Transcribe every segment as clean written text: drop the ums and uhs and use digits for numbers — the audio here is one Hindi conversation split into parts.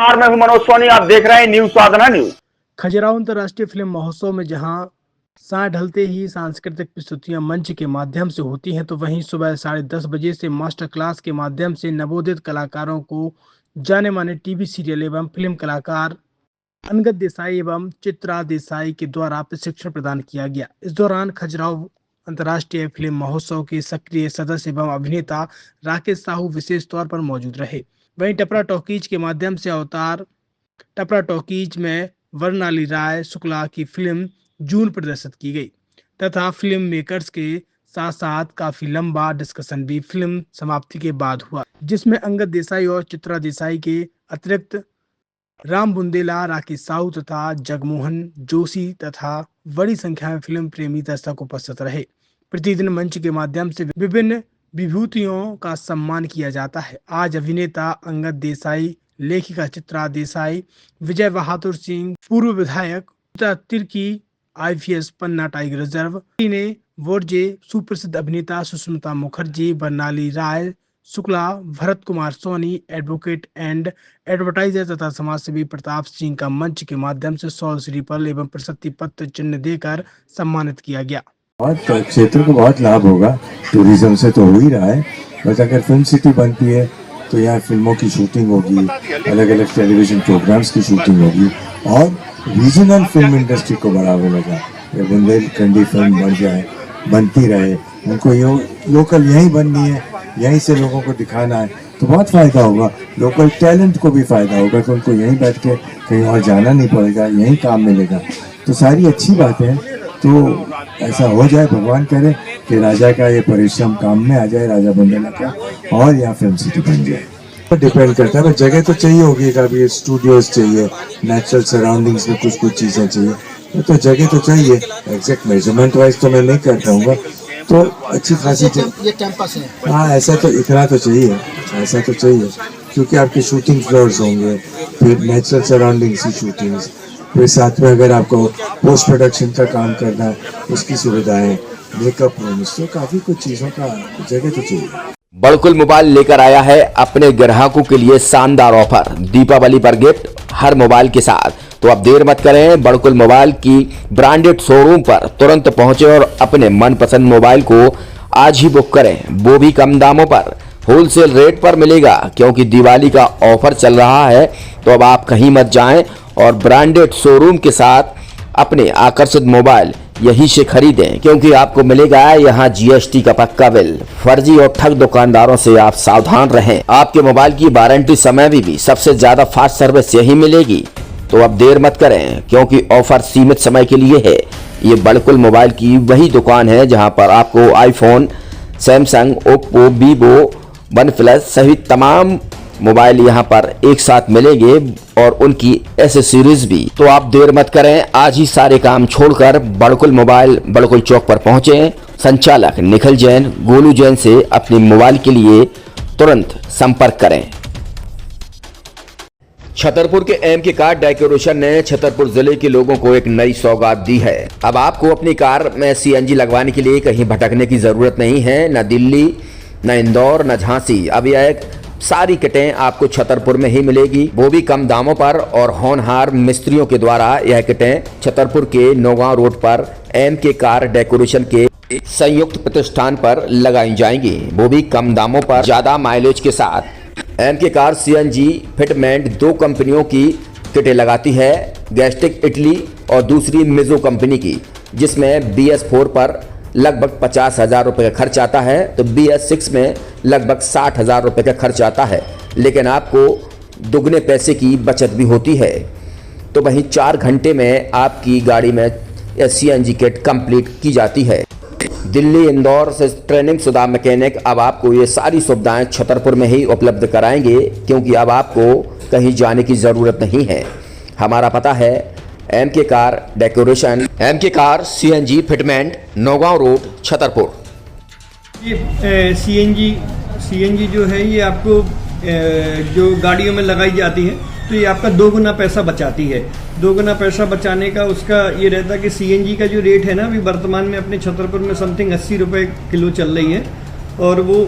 नमस्कार, मैं हूं मनोज सोनी। आप देख रहे हैं न्यूज साधना न्यूज। खजुराहो अंतर्राष्ट्रीय फिल्म महोत्सव में जहां सांझ ढलते ही सांस्कृतिक प्रस्तुतियां मंच के माध्यम से होती हैं, तो वहीं सुबह 10:30 बजे से मास्टर क्लास के माध्यम से नवोदित कलाकारों को जाने माने टीवी सीरियल एवं फिल्म कलाकार अंगद देसाई एवं चित्रा देसाई के द्वारा प्रशिक्षण प्रदान किया गया। इस दौरान खजुराहो अंतर्राष्ट्रीय फिल्म महोत्सव के सक्रिय सदस्य एवं अभिनेता राकेश साहू विशेष तौर पर मौजूद रहे। वहीं टपरा टॉकीज के माध्यम से अवतार टपरा टॉकीज में वर्णाली राय शुक्ला की फिल्म जून प्रदर्शित की गई तथा फिल्म मेकर्स के साथ साथ काफी लंबा डिस्कशन भी फिल्म समाप्ति के बाद हुआ, जिसमें अंगद देसाई और चित्रा देसाई के अतिरिक्त राम बुंदेला, राकेश साहू तथा जगमोहन जोशी तथा बड़ी संख्या में फिल्म प्रेमी दर्शक उपस्थित रहे। प्रतिदिन मंच के माध्यम से विभिन्न विभूतियों का सम्मान किया जाता है। आज अभिनेता अंगद देसाई, लेखिका चित्रा देसाई, विजय बहादुर सिंह, पूर्व विधायक Tirkey, IPS Panna tiger reserve ने वोरजे, सुप्रसिद्ध अभिनेता Sushmita Mukherjee, Barnali Rai Shukla, Bharat Kumar Soni, advocate and advertiser तथा समाजसेवी प्रताप सिंह का मंच के माध्यम से 100 श्रीफल एवं प्रशस्ति पत्र चिन्ह देकर सम्मानित किया गया। बहुत क्षेत्र को बहुत लाभ होगा, टूरिज्म से तो हो ही रहा है, बस अगर फिल्म सिटी बनती है तो यहाँ फिल्मों की शूटिंग होगी, अलग अलग टेलीविजन प्रोग्राम्स की शूटिंग होगी और रीजनल फिल्म इंडस्ट्री को बढ़ावा मिलेगा। ये बुंदेलखंडी फिल्म बन जाए, बनती रहे, उनको लोकल यहीं बननी है, यहीं से लोगों को दिखाना है तो बहुत फायदा होगा। लोकल टैलेंट को भी फायदा होगा कि उनको यहीं बैठ के कहीं और जाना नहीं पड़ेगा, यहीं काम मिलेगा। तो सारी अच्छी बातें हैं, तो ऐसा हो जाए, भगवान करे कि राजा का ये परिश्रम काम में आ जाए, राजा बुंदेला का, और यहाँ फिल्म सिटी बन जाए। तो डिपेंड करता है, जगह तो चाहिए होगी, कभी स्टूडियोज चाहिए, नेचुरल सराउंडिंग्स में कुछ कुछ चीज़ें चाहिए, तो जगह तो चाहिए। एग्जैक्ट मेजरमेंट वाइज तो मैं नहीं कर पाऊँगा, तो अच्छी खासी ये कैंपस है। हाँ, ऐसा तो इतना तो चाहिए, ऐसा तो चाहिए, क्योंकि आपके शूटिंग फ्लोर्स होंगे, फिर नेचुरल सराउंडिंग्स की शूटिंग्स, फिर साथ में अगर आपको पोस्ट प्रोडक्शन का काम करना है उसकी सुविधाएं, मेकअप रूम्स, तो काफ़ी कुछ चीज़ों का जगह तो चाहिए। बड़कुल मोबाइल लेकर आया है अपने ग्राहकों के लिए शानदार ऑफर, दीपावली पर गिफ्ट हर मोबाइल के साथ। तो अब देर मत करें, बड़कुल मोबाइल की ब्रांडेड शोरूम पर तुरंत पहुंचे और अपने मनपसंद मोबाइल को आज ही बुक करें, वो भी कम दामों पर, होलसेल रेट पर मिलेगा। क्योंकि दिवाली का ऑफर चल रहा है, तो अब आप कहीं मत जाएं और ब्रांडेड शोरूम के साथ अपने आकर्षित मोबाइल यहीं से खरीदें, क्योंकि आपको मिलेगा यहाँ GST का पक्का बिल। फर्जी और ठग दुकानदारों से आप सावधान रहें। आपके मोबाइल की वारंटी समय में भी सबसे ज्यादा फास्ट सर्विस यही मिलेगी। तो अब देर मत करें, क्योंकि ऑफर सीमित समय के लिए है। ये बड़कुल मोबाइल की वही दुकान है जहां पर आपको iPhone, Samsung, Oppo, Vivo, OnePlus सहित तमाम मोबाइल यहां पर एक साथ मिलेंगे और उनकी एसेसरीज भी। तो आप देर मत करें, आज ही सारे काम छोड़कर बड़कुल मोबाइल बड़कुल चौक पर पहुंचे। संचालक निखिल जैन, गोलू जैन से अपने मोबाइल के लिए तुरंत संपर्क करें। छतरपुर के MK कार डेकोरेशन ने छतरपुर जिले के लोगों को एक नई सौगात दी है। अब आपको अपनी कार में CNG लगवाने के लिए कहीं भटकने की जरूरत नहीं है, न दिल्ली, न इंदौर, न झांसी। अब यह सारी किटें आपको छतरपुर में ही मिलेगी, वो भी कम दामों पर। और होनहार मिस्त्रियों के द्वारा यह किटें छतरपुर के नौगांव रोड पर MK कार डेकोरेशन के संयुक्त प्रतिष्ठान पर लगाई जाएंगी, वो भी कम दामों पर, ज्यादा माइलेज के साथ। MK कार CNG फिटमेंट 2 कंपनियों की किटें लगाती है, गैस्टिक इटली और दूसरी मिजो कंपनी की, जिसमें BS4 पर लगभग 50,000 रुपये का खर्च आता है, तो BS6 में लगभग 60,000 रुपये का खर्च आता है, लेकिन आपको दुगने पैसे की बचत भी होती है। तो वहीं 4 घंटे में आपकी गाड़ी में CNG किट कंप्लीट की जाती है। दिल्ली, इंदौर से ट्रेनिंग शुदा मैकेनिक अब आपको ये सारी सुविधाएं छतरपुर में ही उपलब्ध कराएंगे, क्योंकि अब आपको कहीं जाने की ज़रूरत नहीं है। हमारा पता है MK car decoration, MK car CNG fitment, Naugaon road, Chhatarpur. ये CNG जो है ये आपको जो गाड़ियों में लगाई जाती है, तो ये आपका 2 गुना पैसा बचाती है। 2 गुना पैसा बचाने का उसका ये रहता है कि CNG का जो रेट है ना, अभी वर्तमान में अपने छतरपुर में समथिंग 80 रुपये किलो चल रही है, और वो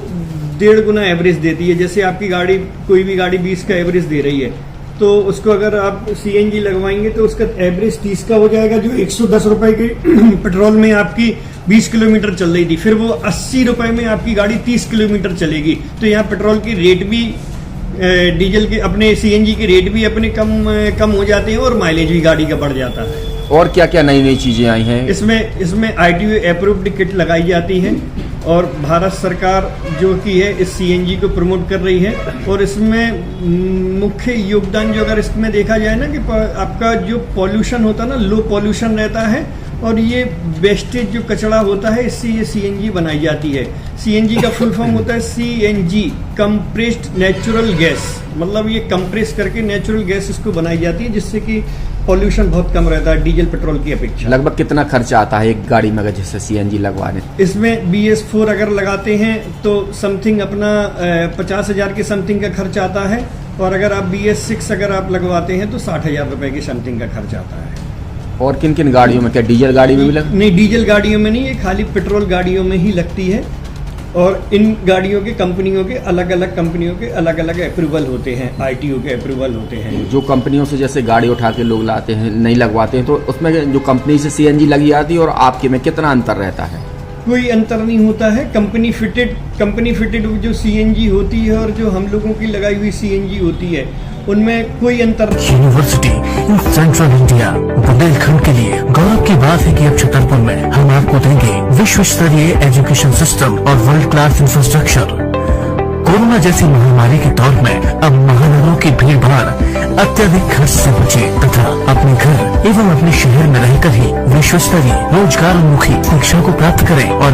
1.5 गुना एवरेज देती है। जैसे आपकी गाड़ी, कोई भी गाड़ी 20 का एवरेज दे रही है, तो उसको अगर आप सीएनजी लगवाएंगे तो उसका एवरेज 30 का हो जाएगा, जो 110 रुपए के पेट्रोल में आपकी 20 किलोमीटर चल रही थी, फिर वो 80 रुपए में आपकी गाड़ी 30 किलोमीटर चलेगी। तो यहाँ पेट्रोल की रेट भी, डीजल के अपने सीएनजी के रेट भी अपने कम हो जाते हैं और माइलेज भी गाड़ी का बढ़ जाता है। और क्या क्या नई नई चीजें आई हैं? इसमें ITO अप्रूव्ड किट लगाई जाती है और भारत सरकार जो की है इस सीएनजी को प्रमोट कर रही है। और इसमें मुख्य योगदान जो अगर इसमें देखा जाए ना कि आपका जो पॉल्यूशन होता है ना, लो पॉल्यूशन रहता है और ये वेस्टेज जो कचरा होता है इससे ये सीएनजी बनाई जाती है। सीएनजी का फुल फॉर्म होता है सीएनजी, कंप्रेस्ड नेचुरल गैस, मतलब ये कंप्रेस करके नेचुरल गैस इसको बनाई जाती है, जिससे कि पॉल्यूशन बहुत कम रहता है डीजल पेट्रोल की अपेक्षा। लगभग कितना खर्चा आता है एक गाड़ी में अगर जैसे सीएनजी लगवाने? इसमें BS4 अगर लगाते हैं तो समथिंग अपना 50,000 के समथिंग का खर्च आता है, और अगर आप BS6 अगर आप लगवाते हैं तो 60,000 रुपए के समथिंग का खर्च आता है। और किन किन गाड़ियों में, क्या डीजल गाड़ी में भी नहीं, डीजल गाड़ियों में नहीं, ये खाली पेट्रोल गाड़ियों में ही लगती है। और इन गाड़ियों के कंपनियों के अलग अलग अप्रूवल होते हैं, ITO के अप्रूवल होते हैं। जो कंपनियों से जैसे गाड़ी उठा के लोग लाते हैं, नहीं लगवाते हैं, तो उसमें जो कंपनी से सीएनजी लगी आती है और आपके में कितना अंतर रहता है? कोई अंतर नहीं होता है। कंपनी फिटेड जो सीएनजी होती है और जो हम लोगों की लगाई हुई सीएनजी होती है उनमें कोई अंतर नहीं। University in central India, Bundelkhand के लिए गौरव की बात है कि अब छतरपुर में हम आपको देंगे विश्व स्तरीय एजुकेशन सिस्टम और वर्ल्ड क्लास इंफ्रास्ट्रक्चर। कोरोना जैसी महामारी के दौर में अब महानगरों की भीड़ भाड़, अत्यधिक खर्च से बचे तथा अपने घर एवं अपने शहर में रहकर ही विश्व स्तरीय रोजगार उन्मुखी शिक्षा को प्राप्त करें और